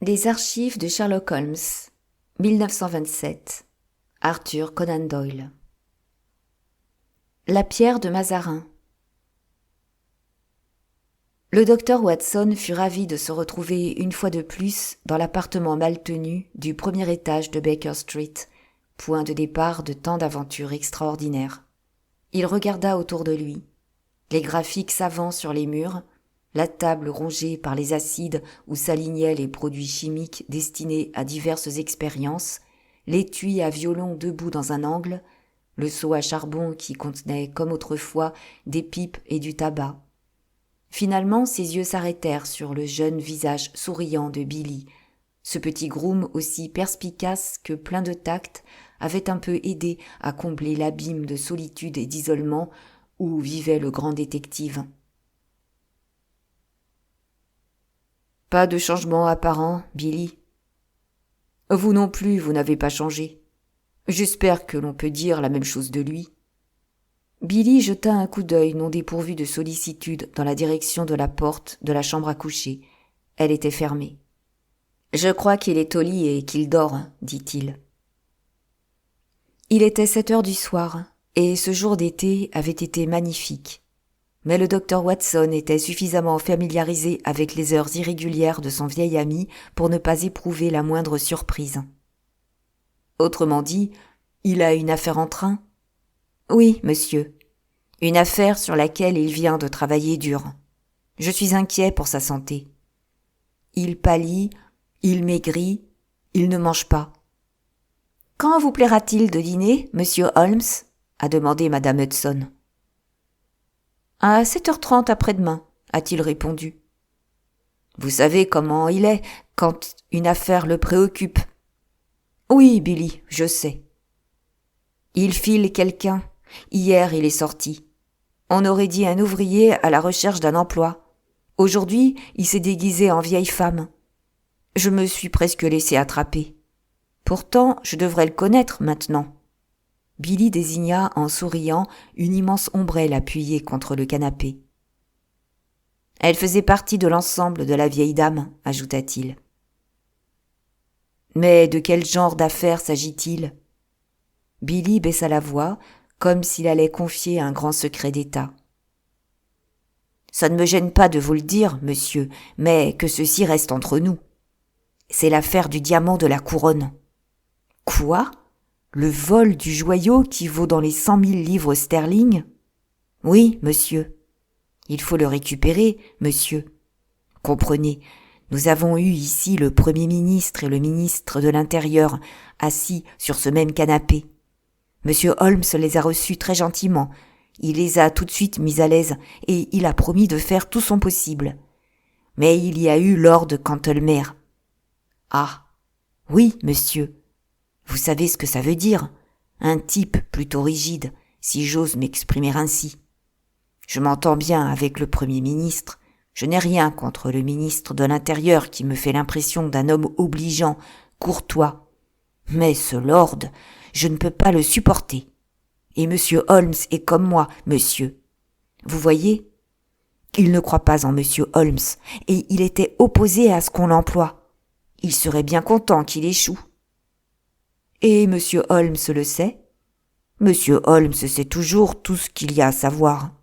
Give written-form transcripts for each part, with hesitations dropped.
Des archives de Sherlock Holmes, 1927. Arthur Conan Doyle. La pierre de Mazarin. Le docteur Watson fut ravi de se retrouver une fois de plus dans l'appartement mal tenu du premier étage de Baker Street, point de départ de tant d'aventures extraordinaires. Il regarda autour de lui. Les graphiques savants sur les murs, la table rongée par les acides où s'alignaient les produits chimiques destinés à diverses expériences, l'étui à violon debout dans un angle, le seau à charbon qui contenait, comme autrefois, des pipes et du tabac. Finalement, ses yeux s'arrêtèrent sur le jeune visage souriant de Billy. Ce petit groom aussi perspicace que plein de tact avait un peu aidé à combler l'abîme de solitude et d'isolement où vivait le grand détective. « Pas de changement apparent, Billy. Vous non plus, vous n'avez pas changé. J'espère que l'on peut dire la même chose de lui. » Billy jeta un coup d'œil non dépourvu de sollicitude dans la direction de la porte de la chambre à coucher. Elle était fermée. « Je crois qu'il est au lit et qu'il dort, » dit-il. Il était 7 heures du soir, et ce jour d'été avait été magnifique. Mais le docteur Watson était suffisamment familiarisé avec les heures irrégulières de son vieil ami pour ne pas éprouver la moindre surprise. Autrement dit, il a une affaire en train ? Oui, monsieur. Une affaire sur laquelle il vient de travailler dur. Je suis inquiet pour sa santé. Il pâlit, il maigrit, il ne mange pas. Quand vous plaira-t-il de dîner, monsieur Holmes ? A demandé madame Hudson. À 7h30 après-demain, a-t-il répondu. Vous savez comment il est quand une affaire le préoccupe. Oui, Billy, je sais. Il file quelqu'un. Hier, il est sorti. On aurait dit un ouvrier à la recherche d'un emploi. Aujourd'hui, il s'est déguisé en vieille femme. Je me suis presque laissé attraper. Pourtant, je devrais le connaître maintenant. Billy désigna en souriant une immense ombrelle appuyée contre le canapé. Elle faisait partie de l'ensemble de la vieille dame, ajouta-t-il. Mais de quel genre d'affaires s'agit-il ? Billy baissa la voix, comme s'il allait confier un grand secret d'État. Ça ne me gêne pas de vous le dire, monsieur, mais que ceci reste entre nous. C'est l'affaire du diamant de la couronne. Quoi ? Le vol du joyau qui vaut dans les 100 000 livres sterling ? Oui, monsieur. Il faut le récupérer, monsieur. Comprenez, nous avons eu ici le Premier ministre et le ministre de l'Intérieur assis sur ce même canapé. Monsieur Holmes les a reçus très gentiment. Il les a tout de suite mis à l'aise et il a promis de faire tout son possible. Mais il y a eu Lord Cantlemer. Ah, oui, monsieur. Vous savez ce que ça veut dire ? Un type plutôt rigide, si j'ose m'exprimer ainsi. Je m'entends bien avec le Premier ministre. Je n'ai rien contre le ministre de l'Intérieur qui me fait l'impression d'un homme obligeant, courtois. Mais ce lord, je ne peux pas le supporter. Et monsieur Holmes est comme moi, monsieur. Vous voyez ? Il ne croit pas en monsieur Holmes, et il était opposé à ce qu'on l'emploie. Il serait bien content qu'il échoue. Et monsieur Holmes le sait ? Monsieur Holmes sait toujours tout ce qu'il y a à savoir.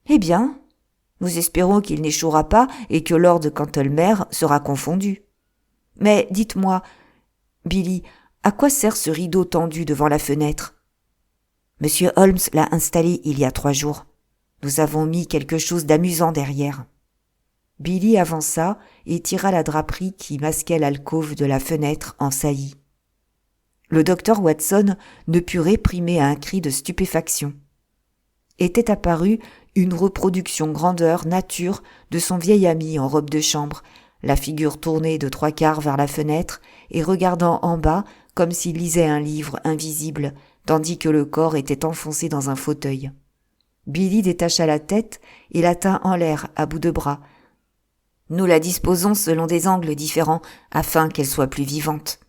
Eh bien, nous espérons qu'il n'échouera pas et que Lord Cantlemer sera confondu. Mais dites-moi, Billy, à quoi sert ce rideau tendu devant la fenêtre ? Monsieur Holmes l'a installé il y a 3 jours. Nous avons mis quelque chose d'amusant derrière. Billy avança et tira la draperie qui masquait l'alcôve de la fenêtre en saillie. Le docteur Watson ne put réprimer un cri de stupéfaction. Était apparue une reproduction grandeur nature de son vieil ami en robe de chambre, la figure tournée de 3/4 vers la fenêtre et regardant en bas comme s'il lisait un livre invisible, tandis que le corps était enfoncé dans un fauteuil. Billy détacha la tête et la tint en l'air à bout de bras. Nous la disposons selon des angles différents afin qu'elle soit plus vivante.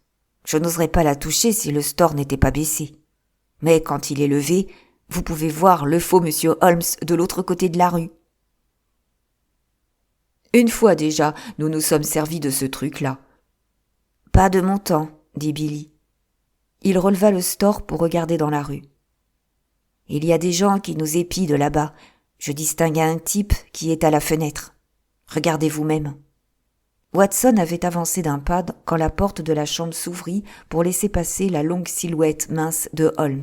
Je n'oserais pas la toucher si le store n'était pas baissé. Mais quand il est levé, vous pouvez voir le faux monsieur Holmes de l'autre côté de la rue. Une fois déjà, nous nous sommes servis de ce truc-là. Pas de mon temps, dit Billy. Il releva le store pour regarder dans la rue. Il y a des gens qui nous épient de là-bas. Je distingue un type qui est à la fenêtre. Regardez vous-même. Watson avait avancé d'un pas quand la porte de la chambre s'ouvrit pour laisser passer la longue silhouette mince de Holmes.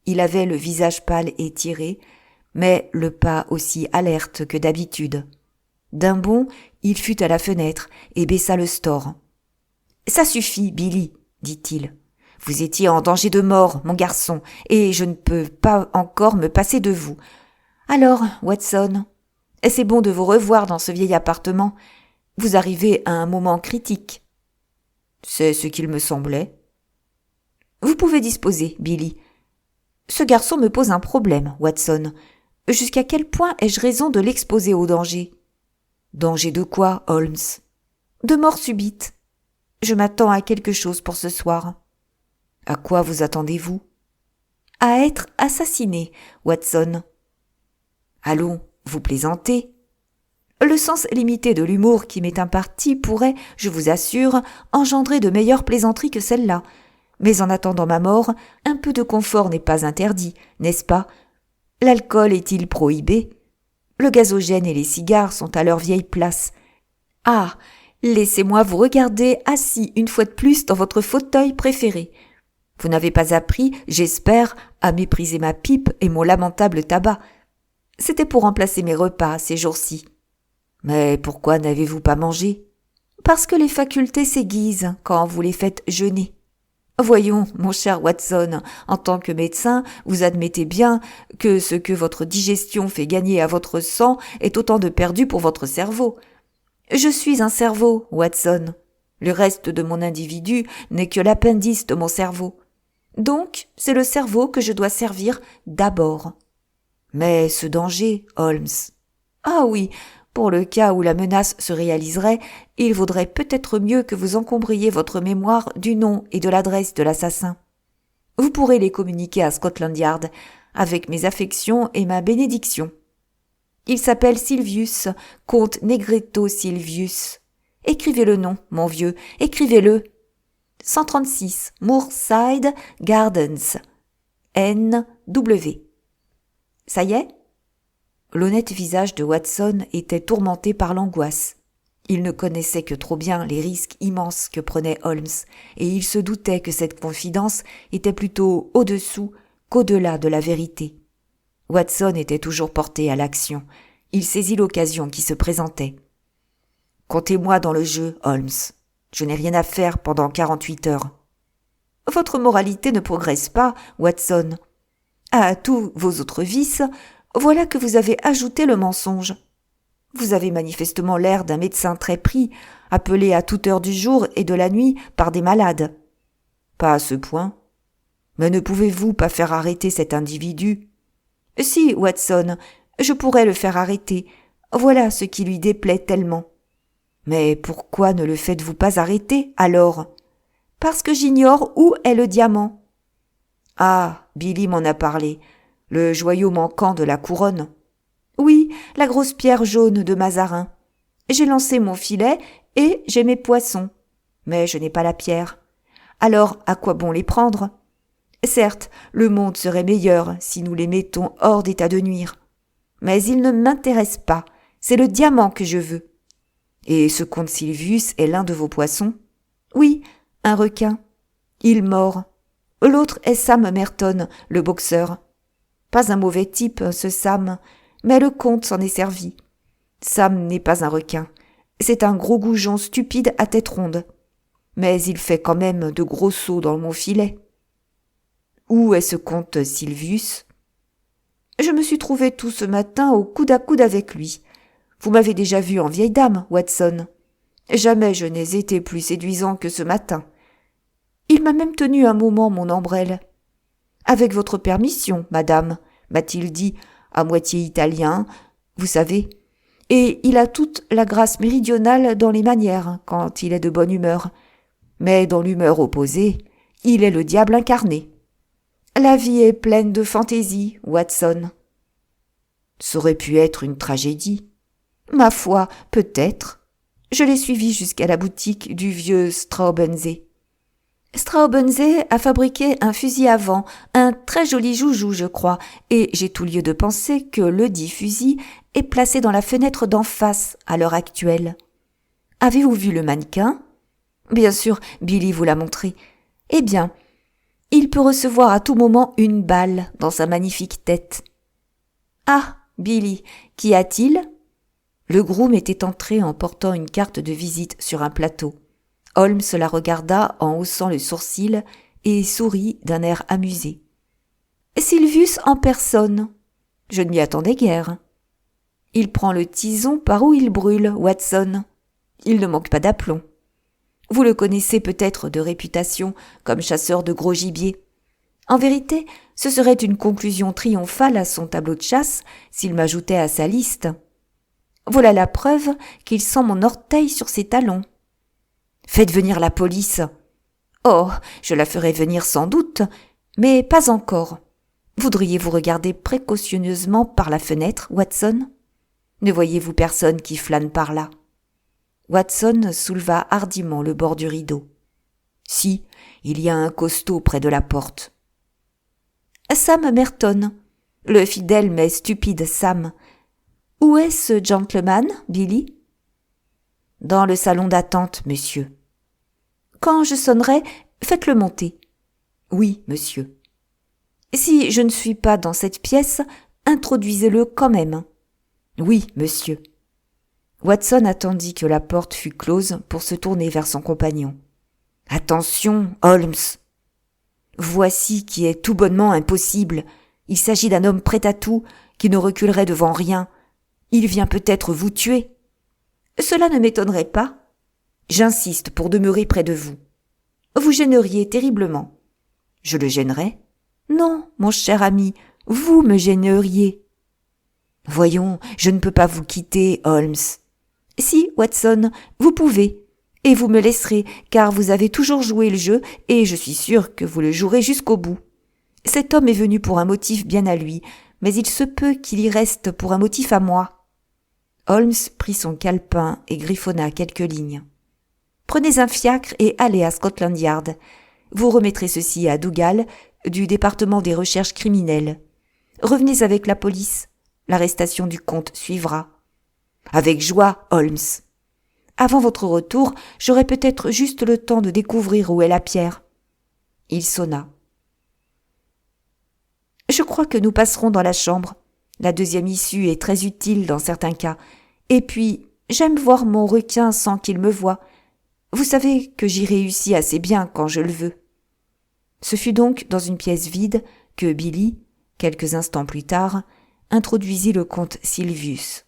Il avait le visage pâle et tiré, mais le pas aussi alerte que d'habitude. D'un bond, il fut à la fenêtre et baissa le store. « Ça suffit, Billy, dit-il. Vous étiez en danger de mort, mon garçon, et je ne peux pas encore me passer de vous. Alors, Watson, c'est bon de vous revoir dans ce vieil appartement. Vous arrivez à un moment critique. » « C'est ce qu'il me semblait. »« Vous pouvez disposer, Billy. Ce garçon me pose un problème, Watson. Jusqu'à quel point ai-je raison de l'exposer au danger ? » ?»« Danger de quoi, Holmes ? » ?»« De mort subite. Je m'attends à quelque chose pour ce soir. »« À quoi vous attendez-vous ? » ?»« À être assassiné, Watson. »« Allons, vous plaisantez. Le sens limité de l'humour qui m'est imparti pourrait, je vous assure, engendrer de meilleures plaisanteries que celle-là. Mais en attendant ma mort, un peu de confort n'est pas interdit, n'est-ce pas ? L'alcool est-il prohibé ? Le gazogène et les cigares sont à leur vieille place. Ah, laissez-moi vous regarder assis une fois de plus dans votre fauteuil préféré. Vous n'avez pas appris, j'espère, à mépriser ma pipe et mon lamentable tabac. C'était pour remplacer mes repas ces jours-ci. Mais pourquoi n'avez-vous pas mangé ? Parce que les facultés s'aiguisent quand vous les faites jeûner. Voyons, mon cher Watson, en tant que médecin, vous admettez bien que ce que votre digestion fait gagner à votre sang est autant de perdu pour votre cerveau. Je suis un cerveau, Watson. Le reste de mon individu n'est que l'appendice de mon cerveau. Donc, c'est le cerveau que je dois servir d'abord. Mais ce danger, Holmes. Ah oui, pour le cas où la menace se réaliserait, il vaudrait peut-être mieux que vous encombriez votre mémoire du nom et de l'adresse de l'assassin. Vous pourrez les communiquer à Scotland Yard, avec mes affections et ma bénédiction. Il s'appelle Silvius, comte Negretto Silvius. Écrivez le nom, mon vieux, écrivez-le. 136 Moorside Gardens, N.W. Ça y est ? L'honnête visage de Watson était tourmenté par l'angoisse. Il ne connaissait que trop bien les risques immenses que prenait Holmes, et il se doutait que cette confidence était plutôt au-dessous qu'au-delà de la vérité. Watson était toujours porté à l'action. Il saisit l'occasion qui se présentait. « Comptez-moi dans le jeu, Holmes. Je n'ai rien à faire pendant 48 heures. »« Votre moralité ne progresse pas, Watson. À tous vos autres vices, voilà que vous avez ajouté le mensonge. Vous avez manifestement l'air d'un médecin très pris, appelé à toute heure du jour et de la nuit par des malades. »« Pas à ce point. Mais ne pouvez-vous pas faire arrêter cet individu ? » ?»« Si, Watson, je pourrais le faire arrêter. Voilà ce qui lui déplaît tellement. »« Mais pourquoi ne le faites-vous pas arrêter, alors ? » ?»« Parce que j'ignore où est le diamant. »« Ah, Billy m'en a parlé. Le joyau manquant de la couronne. »« Oui, la grosse pierre jaune de Mazarin. J'ai lancé mon filet et j'ai mes poissons. Mais je n'ai pas la pierre. Alors, à quoi bon les prendre ? Certes, le monde serait meilleur si nous les mettons hors d'état de nuire. Mais il ne m'intéresse pas. C'est le diamant que je veux. »« Et ce comte Silvius est l'un de vos poissons ? » ?»« Oui, un requin. Il mord. L'autre est Sam Merton, le boxeur. Pas un mauvais type, ce Sam, mais le comte s'en est servi. Sam n'est pas un requin. C'est un gros goujon stupide à tête ronde. Mais il fait quand même de gros sauts dans mon filet. »« Où est ce comte Silvius ? » ?»« Je me suis trouvé tout ce matin au coude à coude avec lui. Vous m'avez déjà vu en vieille dame, Watson. Jamais je n'ai été plus séduisant que ce matin. Il m'a même tenu un moment mon ombrelle. « Avec votre permission, madame, » m'a-t-il dit, à moitié italien, vous savez. Et il a toute la grâce méridionale dans les manières, quand il est de bonne humeur. Mais dans l'humeur opposée, il est le diable incarné. La vie est pleine de fantaisie, Watson. Ça aurait pu être une tragédie. Ma foi, peut-être. Je l'ai suivi jusqu'à la boutique du vieux Straubensee. Straubensee a fabriqué un fusil à vent, un très joli joujou, je crois, et j'ai tout lieu de penser que le dit fusil est placé dans la fenêtre d'en face à l'heure actuelle. Avez-vous vu le mannequin ? Bien sûr, Billy vous l'a montré. Eh bien, il peut recevoir à tout moment une balle dans sa magnifique tête. Ah, Billy, qu'y a-t-il ? Le groom était entré en portant une carte de visite sur un plateau. Holmes la regarda en haussant le sourcil et sourit d'un air amusé. « Sylvius en personne. Je ne m'y attendais guère. Il prend le tison par où il brûle, Watson. Il ne manque pas d'aplomb. Vous le connaissez peut-être de réputation comme chasseur de gros gibier. En vérité, ce serait une conclusion triomphale à son tableau de chasse s'il m'ajoutait à sa liste. Voilà la preuve qu'il sent mon orteil sur ses talons. Faites venir la police. Oh, je la ferai venir sans doute, mais pas encore. Voudriez-vous regarder précautionneusement par la fenêtre, Watson ? Ne voyez-vous personne qui flâne par là ? Watson souleva hardiment le bord du rideau. Si, il y a un costaud près de la porte. Sam Merton, le fidèle mais stupide Sam. Où est ce gentleman, Billy ? Dans le salon d'attente, monsieur. Quand je sonnerai, faites-le monter. Oui, monsieur. Si je ne suis pas dans cette pièce, introduisez-le quand même. Oui, monsieur. Watson attendit que la porte fût close pour se tourner vers son compagnon. Attention, Holmes. Voici qui est tout bonnement impossible. Il s'agit d'un homme prêt à tout, qui ne reculerait devant rien. Il vient peut-être vous tuer. Cela ne m'étonnerait pas. J'insiste pour demeurer près de vous. Vous gêneriez terriblement. Je le gênerais ? Non, mon cher ami, vous me gêneriez. Voyons, je ne peux pas vous quitter, Holmes. Si, Watson, vous pouvez. Et vous me laisserez, car vous avez toujours joué le jeu, et je suis sûr que vous le jouerez jusqu'au bout. Cet homme est venu pour un motif bien à lui, mais il se peut qu'il y reste pour un motif à moi. Holmes prit son calepin et griffonna quelques lignes. Prenez un fiacre et allez à Scotland Yard. Vous remettrez ceci à Dougal, du département des recherches criminelles. Revenez avec la police. L'arrestation du comte suivra. Avec joie, Holmes. Avant votre retour, j'aurai peut-être juste le temps de découvrir où est la pierre. Il sonna. Je crois que nous passerons dans la chambre. La deuxième issue est très utile dans certains cas. Et puis, j'aime voir mon requin sans qu'il me voie. Vous savez que j'y réussis assez bien quand je le veux. Ce fut donc dans une pièce vide que Billy, quelques instants plus tard, introduisit le comte Sylvius.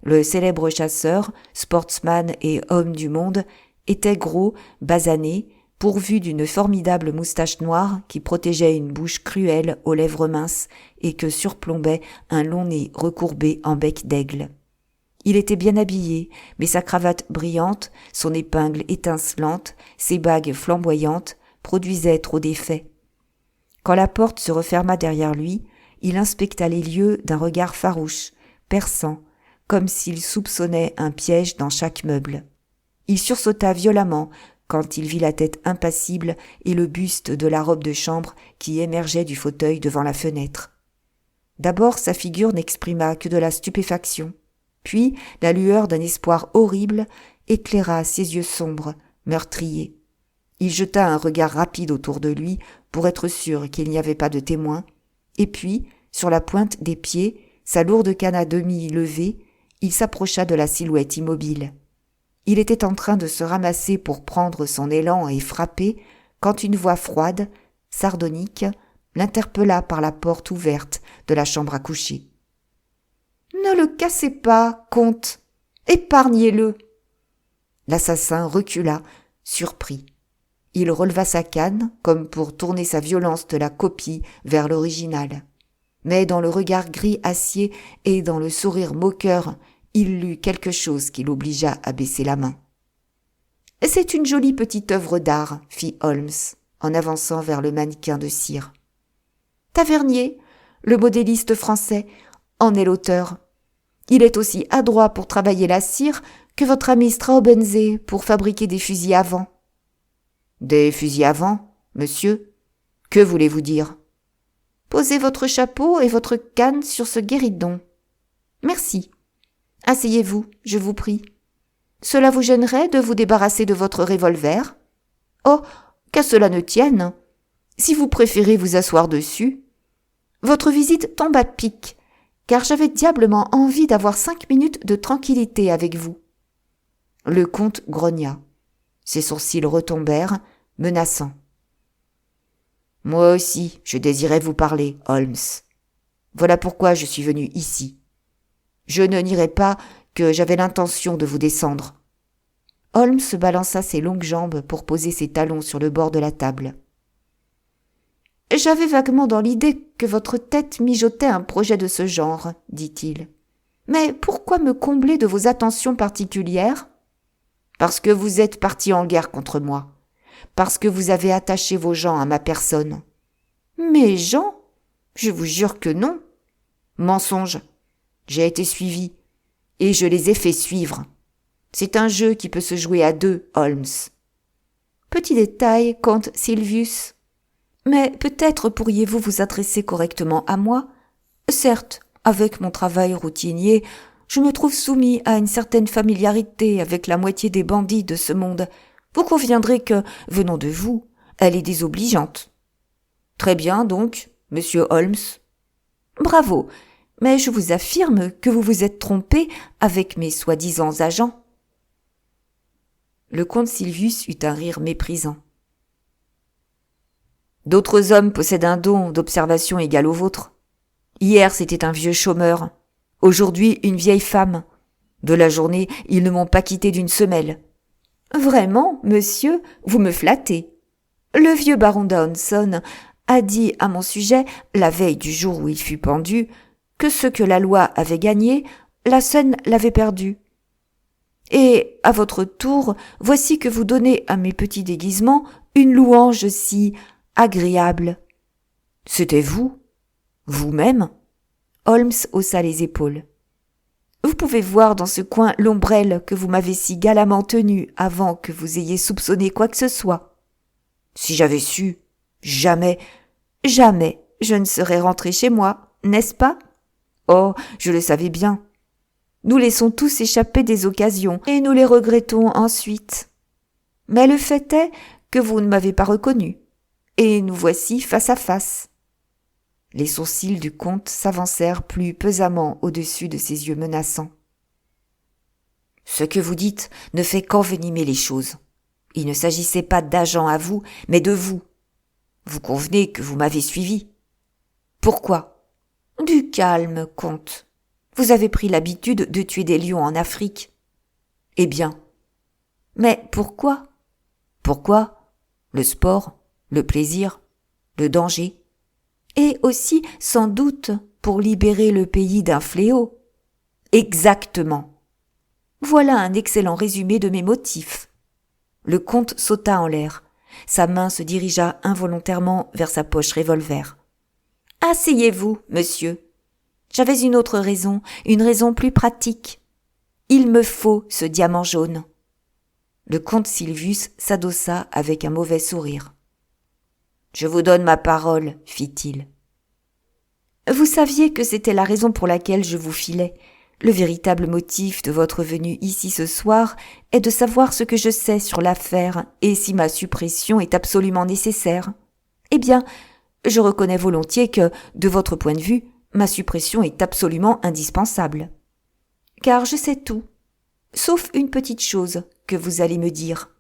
Le célèbre chasseur, sportsman et homme du monde, était gros, basané, pourvu d'une formidable moustache noire qui protégeait une bouche cruelle aux lèvres minces et que surplombait un long nez recourbé en bec d'aigle. Il était bien habillé, mais sa cravate brillante, son épingle étincelante, ses bagues flamboyantes produisaient trop d'effet. Quand la porte se referma derrière lui, il inspecta les lieux d'un regard farouche, perçant, comme s'il soupçonnait un piège dans chaque meuble. Il sursauta violemment quand il vit la tête impassible et le buste de la robe de chambre qui émergeait du fauteuil devant la fenêtre. D'abord sa figure n'exprima que de la stupéfaction, puis la lueur d'un espoir horrible éclaira ses yeux sombres, meurtriers. Il jeta un regard rapide autour de lui pour être sûr qu'il n'y avait pas de témoin, et puis, sur la pointe des pieds, sa lourde canne à demi levée, il s'approcha de la silhouette immobile. Il était en train de se ramasser pour prendre son élan et frapper, quand une voix froide, sardonique, l'interpella par la porte ouverte de la chambre à coucher. « Ne le cassez pas, comte. Épargnez-le. » L'assassin recula, surpris. Il releva sa canne, comme pour tourner sa violence de la copie vers l'original. Mais dans le regard gris acier et dans le sourire moqueur, il lut quelque chose qui l'obligea à baisser la main. « C'est une jolie petite œuvre d'art, » fit Holmes, en avançant vers le mannequin de cire. Tavernier, le modéliste français, en est l'auteur. Il est aussi adroit pour travailler la cire que votre ami Straubenzee pour fabriquer des fusils à vent. Des fusils à vent, monsieur? Que voulez-vous dire? Posez votre chapeau et votre canne sur ce guéridon. Merci. Asseyez-vous, je vous prie. Cela vous gênerait de vous débarrasser de votre revolver? Oh, qu'à cela ne tienne. Si vous préférez vous asseoir dessus. Votre visite tombe à pic, car j'avais diablement envie d'avoir 5 minutes de tranquillité avec vous. Le comte grogna. Ses sourcils retombèrent, menaçants. Moi aussi, je désirais vous parler, Holmes. Voilà pourquoi je suis venu ici. Je ne nierai pas que j'avais l'intention de vous descendre. Holmes balança ses longues jambes pour poser ses talons sur le bord de la table. J'avais vaguement dans l'idée que votre tête mijotait un projet de ce genre, dit-il. Mais pourquoi me combler de vos attentions particulières? Parce que vous êtes parti en guerre contre moi. Parce que vous avez attaché vos gens à ma personne. Mes gens? Je vous jure que non. Mensonge. J'ai été suivi. Et je les ai fait suivre. C'est un jeu qui peut se jouer à deux, Holmes. Petit détail, comte Silvius. Mais peut-être pourriez-vous vous adresser correctement à moi? Certes, avec mon travail routinier, je me trouve soumis à une certaine familiarité avec la moitié des bandits de ce monde. Vous conviendrez que, venant de vous, elle est désobligeante. Très bien, donc, monsieur Holmes. Bravo, mais je vous affirme que vous vous êtes trompé avec mes soi-disant agents. Le comte Silvius eut un rire méprisant. D'autres hommes possèdent un don d'observation égal au vôtre. Hier, c'était un vieux chômeur. Aujourd'hui, une vieille femme. De la journée, ils ne m'ont pas quitté d'une semelle. Vraiment, monsieur, vous me flattez. Le vieux baron Downson a dit à mon sujet, la veille du jour où il fut pendu, que ce que la loi avait gagné, la scène l'avait perdu. Et, à votre tour, voici que vous donnez à mes petits déguisements une louange si agréable. C'était vous? Vous-même? Holmes haussa les épaules. Vous pouvez voir dans ce coin l'ombrelle que vous m'avez si galamment tenue avant que vous ayez soupçonné quoi que ce soit. Si j'avais su, jamais je ne serais rentré chez moi, n'est-ce pas? Oh, je le savais bien. Nous laissons tous échapper des occasions et nous les regrettons ensuite. Mais le fait est que vous ne m'avez pas reconnu. Et nous voici face à face. Les sourcils du comte s'avancèrent plus pesamment au-dessus de ses yeux menaçants. Ce que vous dites ne fait qu'envenimer les choses. Il ne s'agissait pas d'agents à vous, mais de vous. Vous convenez que vous m'avez suivi. Pourquoi? Du calme, comte. Vous avez pris l'habitude de tuer des lions en Afrique. Eh bien. Mais pourquoi? Pourquoi? Le sport, le plaisir, le danger. Et aussi, sans doute, pour libérer le pays d'un fléau. Exactement. Voilà un excellent résumé de mes motifs. Le comte sauta en l'air. Sa main se dirigea involontairement vers sa poche revolver. Asseyez-vous, monsieur. J'avais une autre raison, une raison plus pratique. Il me faut ce diamant jaune. Le comte Silvius s'adossa avec un mauvais sourire. Je vous donne ma parole, fit-il. Vous saviez que c'était la raison pour laquelle je vous filais. Le véritable motif de votre venue ici ce soir est de savoir ce que je sais sur l'affaire et si ma suppression est absolument nécessaire. Eh bien, je reconnais volontiers que, de votre point de vue, ma suppression est absolument indispensable. Car je sais tout, sauf une petite chose que vous allez me dire.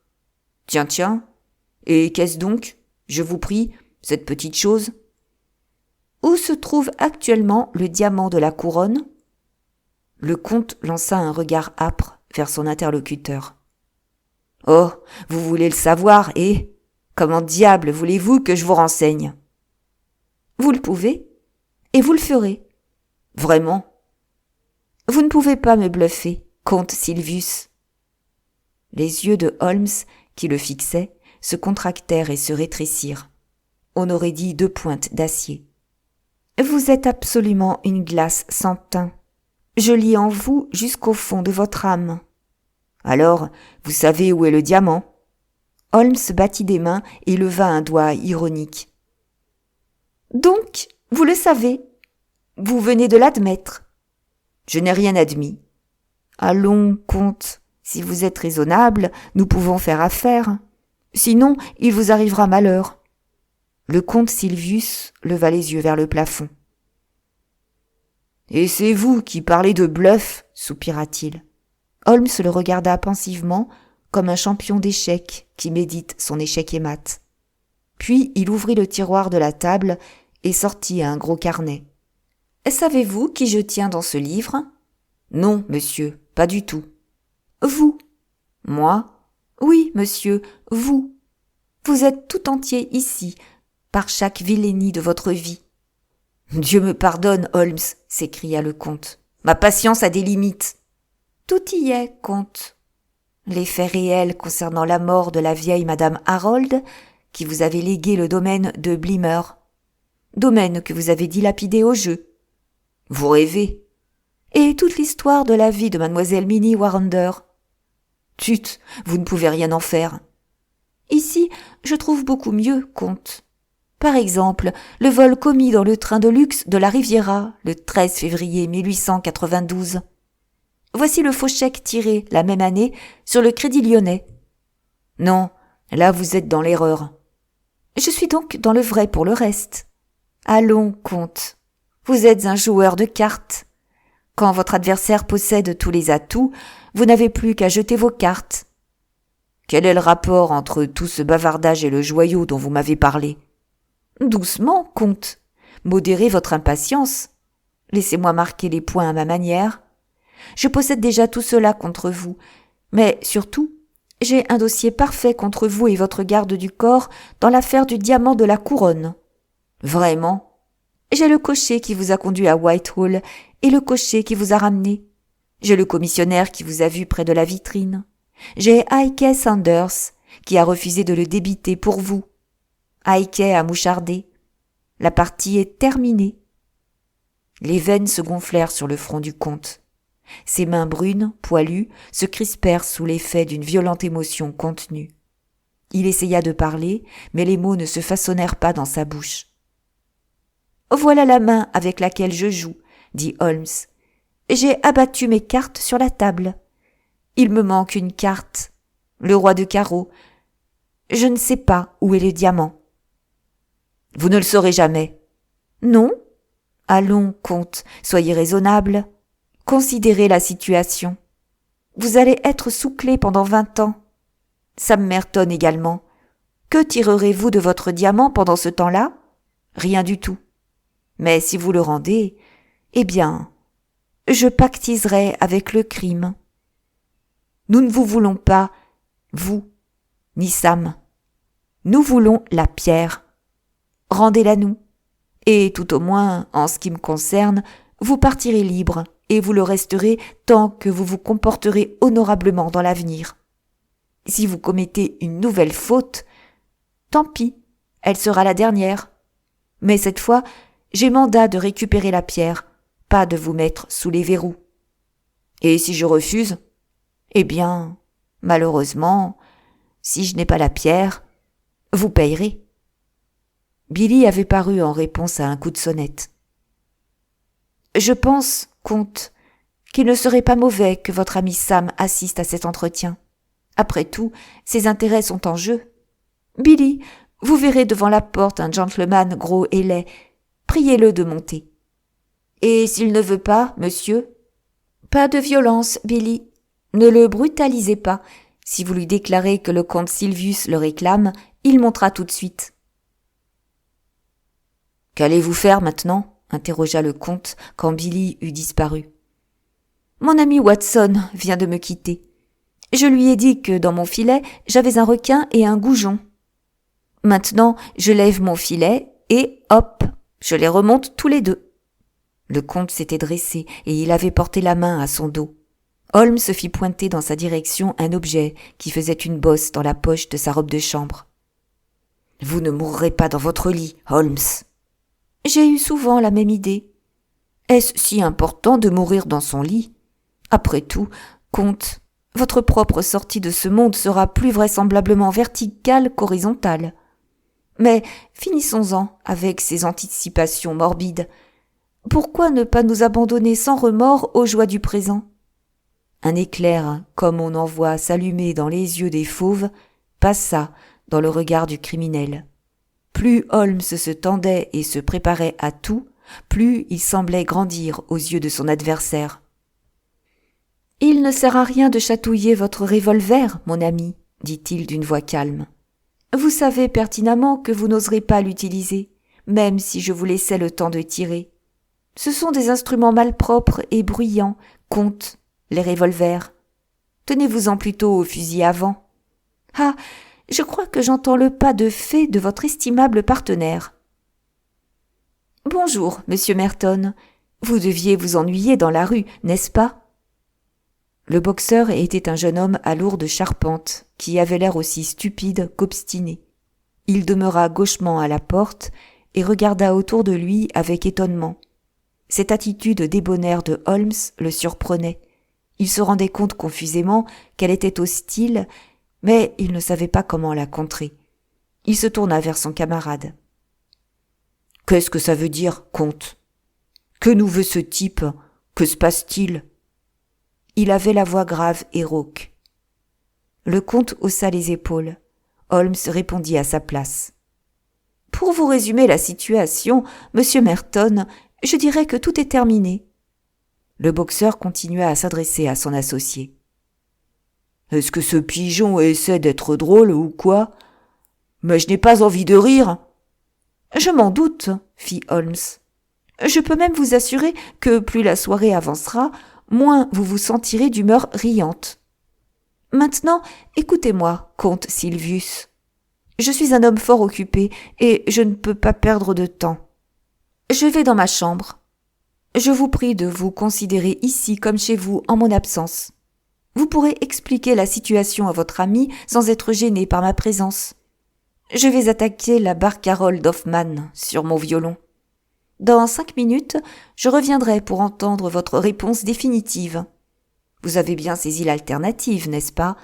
Tiens, et qu'est-ce donc, je vous prie, cette petite chose? Où se trouve actuellement le diamant de la couronne? Le comte lança un regard âpre vers son interlocuteur. Oh, vous voulez le savoir, et comment diable voulez-vous que je vous renseigne? Vous le pouvez, et vous le ferez. Vraiment? Vous ne pouvez pas me bluffer, comte Silvius. Les yeux de Holmes, qui le fixaient, se contractèrent et se rétrécirent. On aurait dit 2 pointes d'acier. Vous êtes absolument une glace sans teint. Je lis en vous jusqu'au fond de votre âme. Alors, vous savez où est le diamant ?» Holmes battit des mains et leva un doigt ironique. « Donc, vous le savez. Vous venez de l'admettre. »« Je n'ai rien admis. »« Allons, comte, si vous êtes raisonnable, nous pouvons faire affaire. Sinon, il vous arrivera malheur. » Le comte Silvius leva les yeux vers le plafond. « Et c'est vous qui parlez de bluff » soupira-t-il. Holmes le regarda pensivement, comme un champion d'échecs qui médite son échec et mat. Puis il ouvrit le tiroir de la table et sortit un gros carnet. « Savez-vous qui je tiens dans ce livre ?»« Non, monsieur, pas du tout. »« Vous ?»« Moi ?»« Oui, monsieur, vous. Vous êtes tout entier ici, par chaque vilainie de votre vie. »« Dieu me pardonne, Holmes !» s'écria le comte. « Ma patience a des limites. »« Tout y est, comte. Les faits réels concernant la mort de la vieille madame Harold, qui vous avait légué le domaine de Blimmer. Domaine que vous avez dilapidé au jeu. »« Vous rêvez. »« Et toute l'histoire de la vie de mademoiselle Minnie Warrender. »« Tut, vous ne pouvez rien en faire. »« Ici, je trouve beaucoup mieux, comte. Par exemple, le vol commis dans le train de luxe de la Riviera, le 13 février 1892. Voici le faux chèque tiré, la même année, sur le Crédit Lyonnais. Non, là vous êtes dans l'erreur. Je suis donc dans le vrai pour le reste. Allons, comte, vous êtes un joueur de cartes. Quand votre adversaire possède tous les atouts, vous n'avez plus qu'à jeter vos cartes. Quel est le rapport entre tout ce bavardage et le joyau dont vous m'avez parlé ? Doucement, comte. Modérez votre impatience. Laissez-moi marquer les points à ma manière. Je possède déjà tout cela contre vous, mais surtout, j'ai un dossier parfait contre vous et votre garde du corps dans l'affaire du diamant de la couronne. Vraiment ? J'ai le cocher qui vous a conduit à Whitehall et le cocher qui vous a ramené. J'ai le commissionnaire qui vous a vu près de la vitrine. J'ai Hickey Sanders qui a refusé de le débiter pour vous. Hickey a mouchardé. La partie est terminée. Les veines se gonflèrent sur le front du comte. Ses mains brunes, poilues, se crispèrent sous l'effet d'une violente émotion contenue. Il essaya de parler, mais les mots ne se façonnèrent pas dans sa bouche. « Voilà la main avec laquelle je joue, » dit Holmes. « J'ai abattu mes cartes sur la table. Il me manque une carte, le roi de carreau. Je ne sais pas où est le diamant. »« Vous ne le saurez jamais. »« Non ? Allons, comte, soyez raisonnable. Considérez la situation. Vous allez être sous clé pendant 20 ans. Sam Merton également. Que tirerez-vous de votre diamant pendant ce temps-là ? Rien du tout. Mais si vous le rendez, eh bien, je pactiserai avec le crime. Nous ne vous voulons pas, vous, ni Sam. Nous voulons la pierre. Rendez-la nous. Et tout au moins, en ce qui me concerne, vous partirez libre et vous le resterez tant que vous vous comporterez honorablement dans l'avenir. Si vous commettez une nouvelle faute, tant pis, elle sera la dernière. Mais cette fois, j'ai mandat de récupérer la pierre, pas de vous mettre sous les verrous. Et si je refuse ? Eh bien, malheureusement, si je n'ai pas la pierre, vous payerez. Billy avait paru en réponse à un coup de sonnette. Je pense, comte, qu'il ne serait pas mauvais que votre ami Sam assiste à cet entretien. Après tout, ses intérêts sont en jeu. Billy, vous verrez devant la porte un gentleman gros et laid. Priez-le de monter. Et s'il ne veut pas, monsieur ? Pas de violence, Billy. Ne le brutalisez pas. Si vous lui déclarez que le comte Silvius le réclame, il montera tout de suite. « Qu'allez-vous faire maintenant ?» interrogea le comte quand Billy eut disparu. « Mon ami Watson vient de me quitter. Je lui ai dit que dans mon filet, j'avais un requin et un goujon. Maintenant, je lève mon filet et, hop, je les remonte tous les deux. » Le comte s'était dressé et il avait porté la main à son dos. Holmes se fit pointer dans sa direction un objet qui faisait une bosse dans la poche de sa robe de chambre. « Vous ne mourrez pas dans votre lit, Holmes. » J'ai eu souvent la même idée. Est-ce si important de mourir dans son lit ? Après tout, comte, Votre propre sortie de ce monde sera plus vraisemblablement verticale qu'horizontale. Mais finissons-en avec ces anticipations morbides. Pourquoi ne pas nous abandonner sans remords aux joies du présent ? Un éclair, comme on en voit s'allumer dans les yeux des fauves, passa dans le regard du criminel. Plus Holmes se tendait et se préparait à tout, plus il semblait grandir aux yeux de son adversaire. « Il ne sert à rien de chatouiller votre revolver, mon ami, dit-il d'une voix calme. Vous savez pertinemment que vous n'oserez pas l'utiliser, même si je vous laissais le temps de tirer. Ce sont des instruments malpropres et bruyants, comte, les revolvers. Tenez-vous-en plutôt au fusil à vent. Ah, je crois que j'entends le pas de fée de votre estimable partenaire. Bonjour, monsieur Merton. Vous deviez vous ennuyer dans la rue, n'est-ce pas ? Le boxeur était un jeune homme à lourde charpente, qui avait l'air aussi stupide qu'obstiné. Il demeura gauchement à la porte et regarda autour de lui avec étonnement. Cette attitude débonnaire de Holmes le surprenait. Il se rendait compte confusément qu'elle était hostile, mais il ne savait pas comment la contrer. Il se tourna vers son camarade. « Qu'est-ce que ça veut dire, comte ? Que nous veut ce type ? Que se passe-t-il » Il avait la voix grave et rauque. Le comte haussa les épaules. Holmes répondit à sa place. « Pour vous résumer la situation, monsieur Merton, je dirais que tout est terminé. » Le boxeur continua à s'adresser à son associé. « Est-ce que ce pigeon essaie d'être drôle ou quoi ? Mais je n'ai pas envie de rire. »« Je m'en doute, » fit Holmes. « Je peux même vous assurer que plus la soirée avancera, moins vous vous sentirez d'humeur riante. Maintenant, écoutez-moi, comte Silvius. Je suis un homme fort occupé et je ne peux pas perdre de temps. Je vais dans ma chambre. Je vous prie de vous considérer ici comme chez vous en mon absence. Vous pourrez expliquer la situation à votre ami sans être gêné par ma présence. Je vais attaquer la barcarolle d'Hoffmann sur mon violon. Dans 5 minutes, je reviendrai pour entendre votre réponse définitive. Vous avez bien saisi l'alternative, n'est-ce pas ?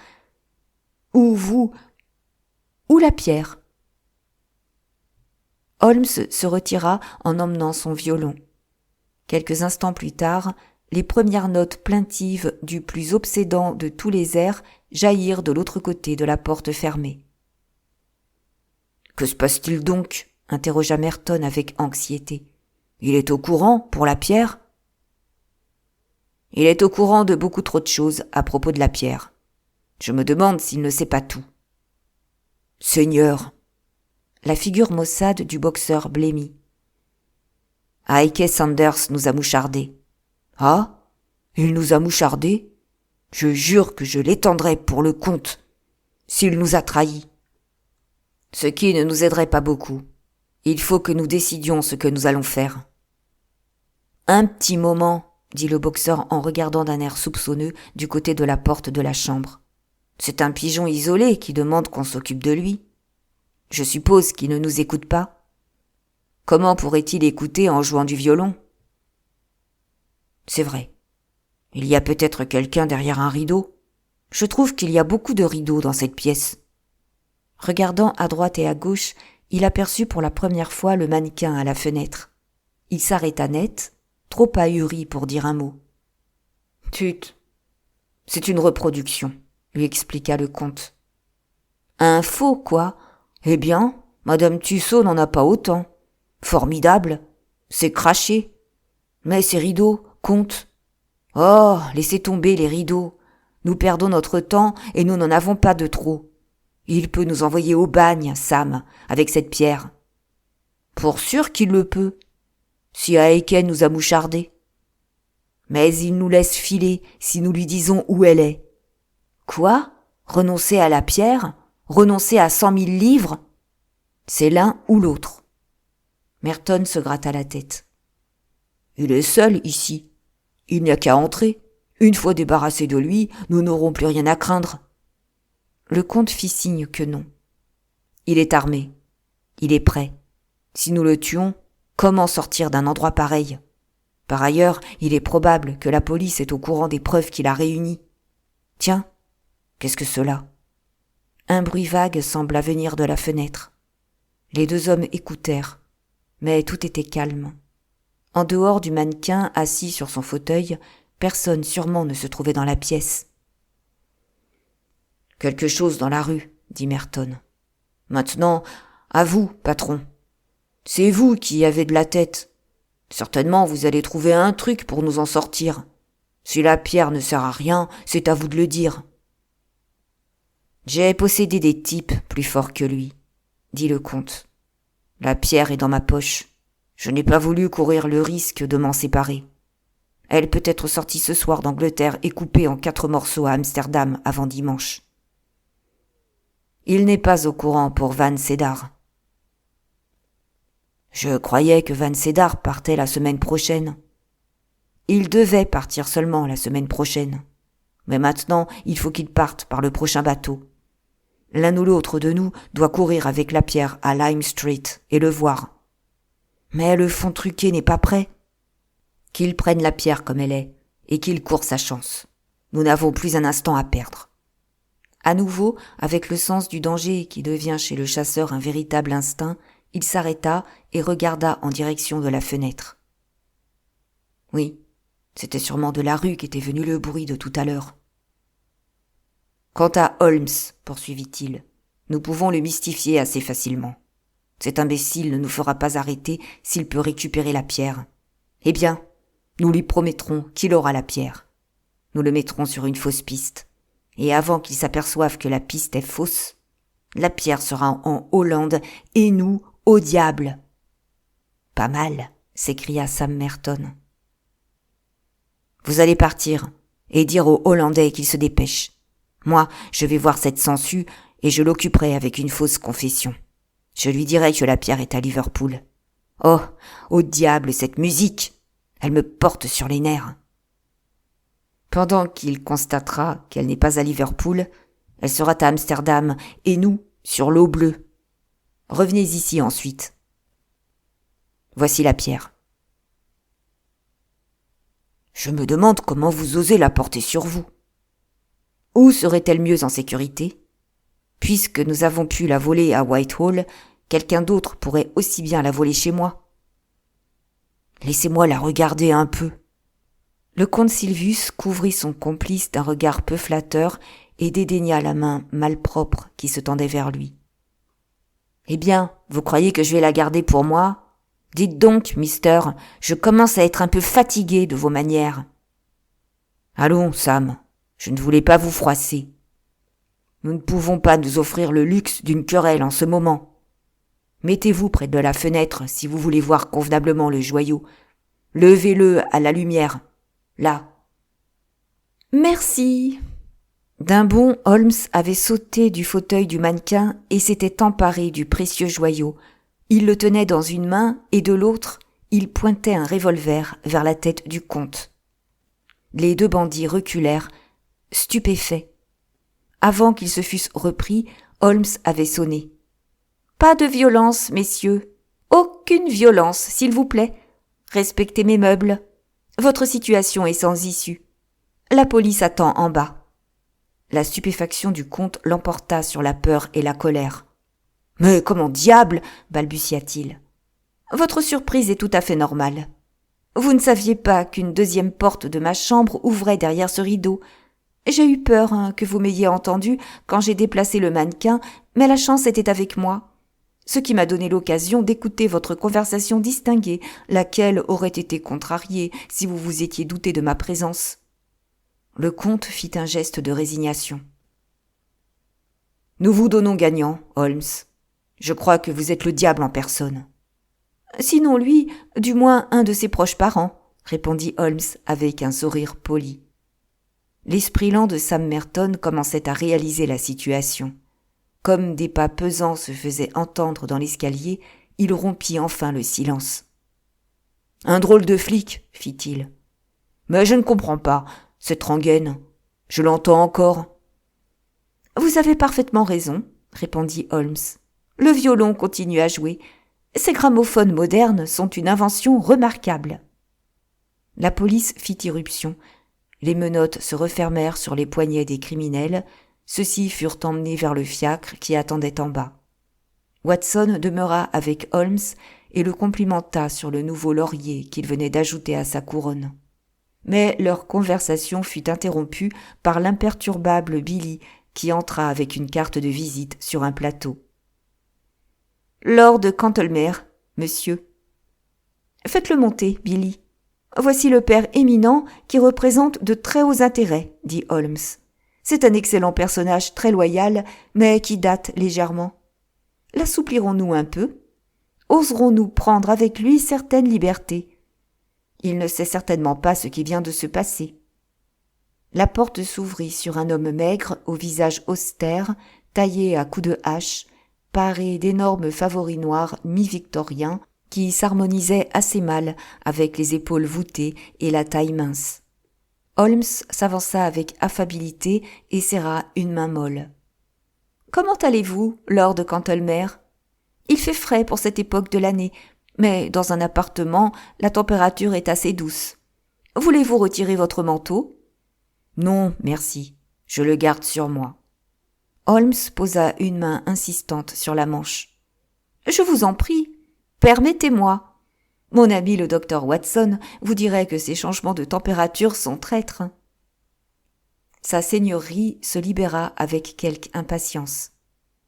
Ou vous, ou la pierre. » Holmes se retira en emmenant son violon. Quelques instants plus tard, les premières notes plaintives du plus obsédant de tous les airs jaillirent de l'autre côté de la porte fermée. « Que se passe-t-il donc ? » interrogea Merton avec anxiété. « Il est au courant pour la pierre ?»« Il est au courant de beaucoup trop de choses à propos de la pierre. Je me demande s'il ne sait pas tout. »« Seigneur !» La figure maussade du boxeur blêmit. « Heike Sanders nous a mouchardés. »« Ah ? Il nous a mouchardés ? Je jure que je l'étendrai pour le comte, s'il nous a trahis. » Ce qui ne nous aiderait pas beaucoup. Il faut que nous décidions ce que nous allons faire. « Un petit moment, » dit le boxeur en regardant d'un air soupçonneux du côté de la porte de la chambre. « C'est un pigeon isolé qui demande qu'on s'occupe de lui. Je suppose qu'il ne nous écoute pas. Comment pourrait-il écouter en jouant du violon ? C'est vrai. Il y a peut-être quelqu'un derrière un rideau. Je trouve qu'il y a beaucoup de rideaux dans cette pièce. » Regardant à droite et à gauche, il aperçut pour la première fois le mannequin à la fenêtre. Il s'arrêta net, trop ahuri pour dire un mot. « Tut, c'est une reproduction, » lui expliqua le comte. « Un faux, quoi ? Eh bien, Madame Tussaud n'en a pas autant. Formidable, c'est craché. Mais ces rideaux, comte. Oh, laissez tomber les rideaux. Nous perdons notre temps et nous n'en avons pas de trop. Il peut nous envoyer au bagne, Sam, avec cette pierre. Pour sûr qu'il le peut, si Aiken nous a mouchardés. Mais il nous laisse filer si nous lui disons où elle est. Quoi ? Renoncer à la pierre ? Renoncer à 100 000 livres ? C'est l'un ou l'autre. Merton se gratta la tête. Il est seul ici. Il n'y a qu'à entrer. Une fois débarrassés de lui, nous n'aurons plus rien à craindre. Le comte fit signe que non. Il est armé. Il est prêt. Si nous le tuons, comment sortir d'un endroit pareil ? Par ailleurs, il est probable que la police est au courant des preuves qu'il a réunies. Tiens, Qu'est-ce que cela ? Un bruit vague sembla venir de la fenêtre. Les deux hommes écoutèrent, mais tout était calme. En dehors du mannequin assis sur son fauteuil, personne sûrement ne se trouvait dans la pièce. « Quelque chose dans la rue, » dit Merton. « Maintenant, à vous, patron. C'est vous qui avez de la tête. Certainement, vous allez trouver un truc pour nous en sortir. Si la pierre ne sert à rien, c'est à vous de le dire. » « J'ai possédé des types plus forts que lui, » dit le comte. « La pierre est dans ma poche. Je n'ai pas voulu courir le risque de m'en séparer. Elle peut être sortie ce soir d'Angleterre et coupée en 4 morceaux à Amsterdam avant dimanche. Il n'est pas au courant pour Van Sédar. Je croyais que Van Sédar partait la semaine prochaine. Il devait partir seulement la semaine prochaine. Mais maintenant, il faut qu'il parte par le prochain bateau. L'un ou l'autre de nous doit courir avec la pierre à Lime Street et le voir. Mais le fond truqué n'est pas prêt. Qu'il prenne la pierre comme elle est et qu'il court sa chance. Nous n'avons plus un instant à perdre. À nouveau, avec le sens du danger qui devient chez le chasseur un véritable instinct, il s'arrêta et regarda en direction de la fenêtre. Oui, c'était sûrement de la rue qu'était venu le bruit de tout à l'heure. Quant à Holmes, poursuivit-il, nous pouvons le mystifier assez facilement. Cet imbécile ne nous fera pas arrêter s'il peut récupérer la pierre. Eh bien, nous lui promettrons qu'il aura la pierre. Nous le mettrons sur une fausse piste. Et avant qu'il s'aperçoive que la piste est fausse, la pierre sera en Hollande et nous au diable. Pas mal, s'écria Sam Merton. Vous allez partir et dire aux Hollandais qu'ils se dépêchent. Moi, je vais voir cette sangsue et je l'occuperai avec une fausse confession. Je lui dirai que la pierre est à Liverpool. Oh, au diable cette musique! Elle me porte sur les nerfs. Pendant qu'il constatera qu'elle n'est pas à Liverpool, elle sera à Amsterdam et nous sur l'eau bleue. Revenez ici ensuite. Voici la pierre. Je me demande comment vous osez la porter sur vous. Où serait-elle mieux en sécurité ? Puisque nous avons pu la voler à Whitehall, quelqu'un d'autre pourrait aussi bien la voler chez moi. Laissez-moi la regarder un peu. Le comte Silvius couvrit son complice d'un regard peu flatteur et dédaigna la main malpropre qui se tendait vers lui. « Eh bien, vous croyez que je vais la garder pour moi ? Dites donc, mister, je commence à être un peu fatigué de vos manières. »« Allons, Sam, je ne voulais pas vous froisser. Nous ne pouvons pas nous offrir le luxe d'une querelle en ce moment. Mettez-vous près de la fenêtre si vous voulez voir convenablement le joyau. Levez-le à la lumière. Là. » « Merci !» D'un bond, Holmes avait sauté du fauteuil du mannequin et s'était emparé du précieux joyau. Il le tenait dans une main et de l'autre, il pointait un revolver vers la tête du comte. Les deux bandits reculèrent, stupéfaits. Avant qu'ils se fussent repris, Holmes avait sonné. « Pas de violence, messieurs. Aucune violence, s'il vous plaît. Respectez mes meubles. Votre situation est sans issue. La police attend en bas. » La stupéfaction du comte l'emporta sur la peur et la colère. « Mais comment diable ?» balbutia-t-il. « Votre surprise est tout à fait normale. Vous ne saviez pas qu'une deuxième porte de ma chambre ouvrait derrière ce rideau. J'ai eu peur que vous m'ayez entendu quand j'ai déplacé le mannequin, mais la chance était avec moi. Ce qui m'a donné l'occasion d'écouter votre conversation distinguée, laquelle aurait été contrariée si vous vous étiez douté de ma présence. » Le comte fit un geste de résignation. « Nous vous donnons gagnant, Holmes. Je crois que vous êtes le diable en personne. »« Sinon lui, du moins un de ses proches parents, » répondit Holmes avec un sourire poli. L'esprit lent de Sam Merton commençait à réaliser la situation. Comme des pas pesants se faisaient entendre dans l'escalier, il rompit enfin le silence. « Un drôle de flic, fit-il. Mais je ne comprends pas. Cette rengaine, je l'entends encore. »« Vous avez parfaitement raison, » répondit Holmes. « Le violon continue à jouer. Ces gramophones modernes sont une invention remarquable. » La police fit irruption. Les menottes se refermèrent sur les poignets des criminels. Ceux-ci furent emmenés vers le fiacre qui attendait en bas. Watson demeura avec Holmes et le complimenta sur le nouveau laurier qu'il venait d'ajouter à sa couronne. Mais leur conversation fut interrompue par l'imperturbable Billy qui entra avec une carte de visite sur un plateau. « Lord Cantlemer, monsieur. »« Faites-le monter, Billy. Voici le père éminent qui représente de très hauts intérêts, dit Holmes. C'est un excellent personnage très loyal, mais qui date légèrement. L'assouplirons-nous un peu? Oserons-nous prendre avec lui certaines libertés? Il ne sait certainement pas ce qui vient de se passer. » La porte s'ouvrit sur un homme maigre, au visage austère, taillé à coups de hache, paré d'énormes favoris noirs mi-victoriens qui s'harmonisaient assez mal avec les épaules voûtées et la taille mince. Holmes s'avança avec affabilité et serra une main molle. « Comment allez-vous, Lord Cantlemer ? Il fait frais pour cette époque de l'année, mais dans un appartement, la température est assez douce. Voulez-vous retirer votre manteau ? » « Non, merci. Je le garde sur moi. » Holmes posa une main insistante sur la manche. « Je vous en prie, permettez-moi. Mon ami le docteur Watson vous dirait que ces changements de température sont traîtres. » Sa seigneurie se libéra avec quelque impatience.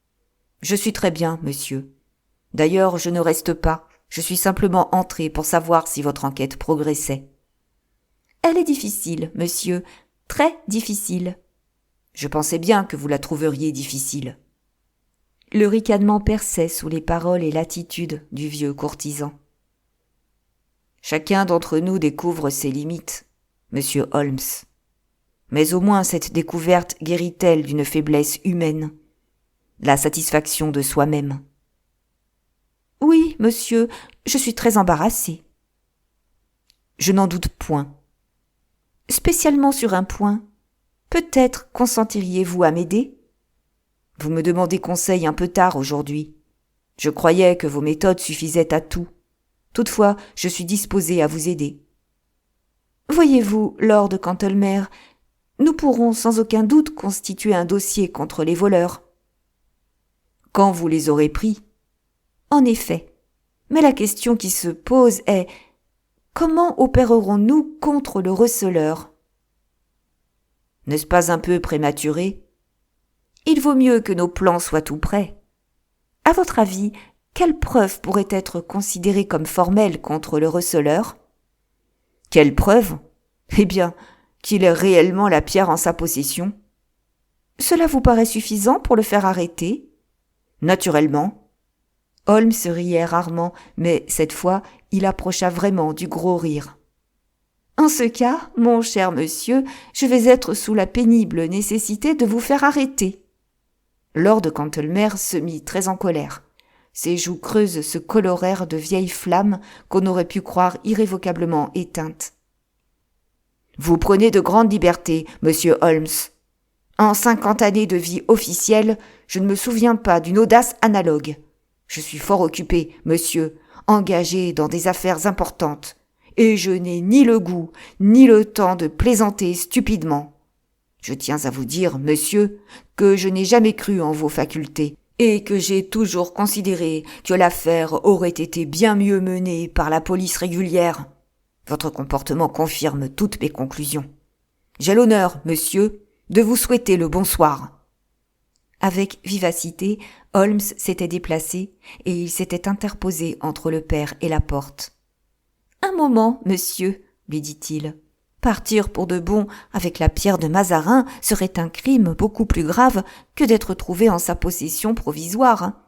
« Je suis très bien, monsieur. D'ailleurs, je ne reste pas. Je suis simplement entré pour savoir si votre enquête progressait. »« Elle est difficile, monsieur. Très difficile. » « Je pensais bien que vous la trouveriez difficile. » Le ricanement perçait sous les paroles et l'attitude du vieux courtisan. « Chacun d'entre nous découvre ses limites, monsieur Holmes. Mais au moins cette découverte guérit-elle d'une faiblesse humaine, la satisfaction de soi-même. »« Oui, monsieur, je suis très embarrassée. »« Je n'en doute point. Spécialement sur un point. Peut-être consentiriez-vous à m'aider ? Vous me demandez conseil un peu tard aujourd'hui. Je croyais que vos méthodes suffisaient à tout. Toutefois, je suis disposé à vous aider. Voyez-vous, Lord Cantlemer, nous pourrons sans aucun doute constituer un dossier contre les voleurs. Quand vous les aurez pris ? En effet. Mais la question qui se pose est comment opérerons-nous contre le receleur ? N'est-ce pas un peu prématuré ? Il vaut mieux que nos plans soient tout prêts. À votre avis, quelle preuve pourrait être considérée comme formelle contre le receleur ? Quelle preuve ? Eh bien, qu'il ait réellement la pierre en sa possession. Cela vous paraît suffisant pour le faire arrêter ? Naturellement. Holmes riait rarement, mais cette fois, il approcha vraiment du gros rire. En ce cas, mon cher monsieur, je vais être sous la pénible nécessité de vous faire arrêter. Lord Cantlemer se mit très en colère. Ses joues creuses se colorèrent de vieilles flammes qu'on aurait pu croire irrévocablement éteintes. Vous prenez de grandes libertés, monsieur Holmes. En 50 années de vie officielle, je ne me souviens pas d'une audace analogue. Je suis fort occupé, monsieur, engagé dans des affaires importantes. Et je n'ai ni le goût, ni le temps de plaisanter stupidement. Je tiens à vous dire, monsieur, que je n'ai jamais cru en vos facultés, et que j'ai toujours considéré que l'affaire aurait été bien mieux menée par la police régulière. Votre comportement confirme toutes mes conclusions. J'ai l'honneur, monsieur, de vous souhaiter le bonsoir. Avec vivacité, Holmes s'était déplacé, et il s'était interposé entre le père et la porte. « Un moment, monsieur, lui dit-il. Partir pour de bon avec la pierre de Mazarin serait un crime beaucoup plus grave que d'être trouvé en sa possession provisoire.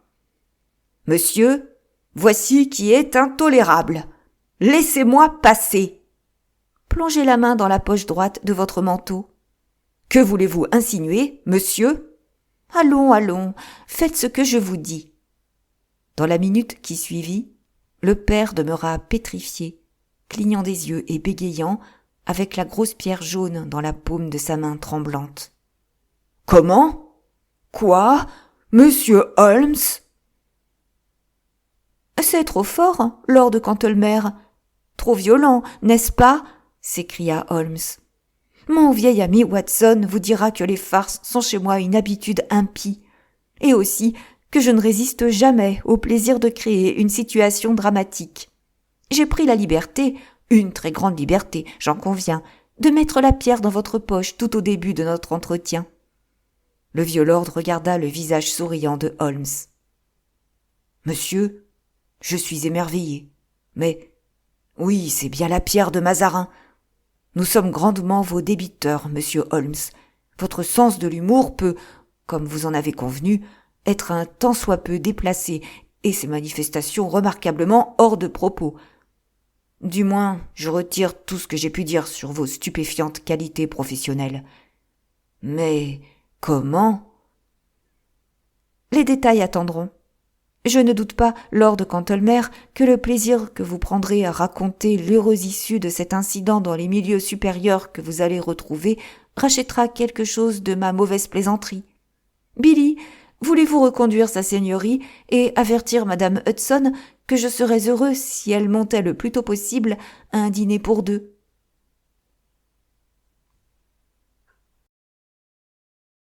Monsieur, voici qui est intolérable. Laissez-moi passer. Plongez la main dans la poche droite de votre manteau. Que voulez-vous insinuer, monsieur ? Allons, allons, faites ce que je vous dis. » Dans la minute qui suivit, le père demeura pétrifié, clignant des yeux et bégayant, avec la grosse pierre jaune dans la paume de sa main tremblante. « Comment ? Quoi ? Monsieur Holmes ? » ?»« C'est trop fort, Lord Cantlemer. Trop violent, n'est-ce pas ? » s'écria Holmes. « Mon vieil ami Watson vous dira que les farces sont chez moi une habitude impie, et aussi que je ne résiste jamais au plaisir de créer une situation dramatique. J'ai pris la liberté, une très grande liberté, j'en conviens, de mettre la pierre dans votre poche tout au début de notre entretien. Le vieux lord regarda le visage souriant de Holmes. Monsieur, je suis émerveillé, mais oui, c'est bien la pierre de Mazarin. Nous sommes grandement vos débiteurs, monsieur Holmes. Votre sens de l'humour peut, comme vous en avez convenu, être un tant soit peu déplacé et ses manifestations remarquablement hors de propos. Du moins, je retire tout ce que j'ai pu dire sur vos stupéfiantes qualités professionnelles. Mais comment ? Les détails attendront. Je ne doute pas, Lord Cantlemer, que le plaisir que vous prendrez à raconter l'heureuse issue de cet incident dans les milieux supérieurs que vous allez retrouver rachètera quelque chose de ma mauvaise plaisanterie. Billy, voulez-vous reconduire sa seigneurie et avertir Madame Hudson que je serais heureux si elle montait le plus tôt possible à un dîner pour deux ?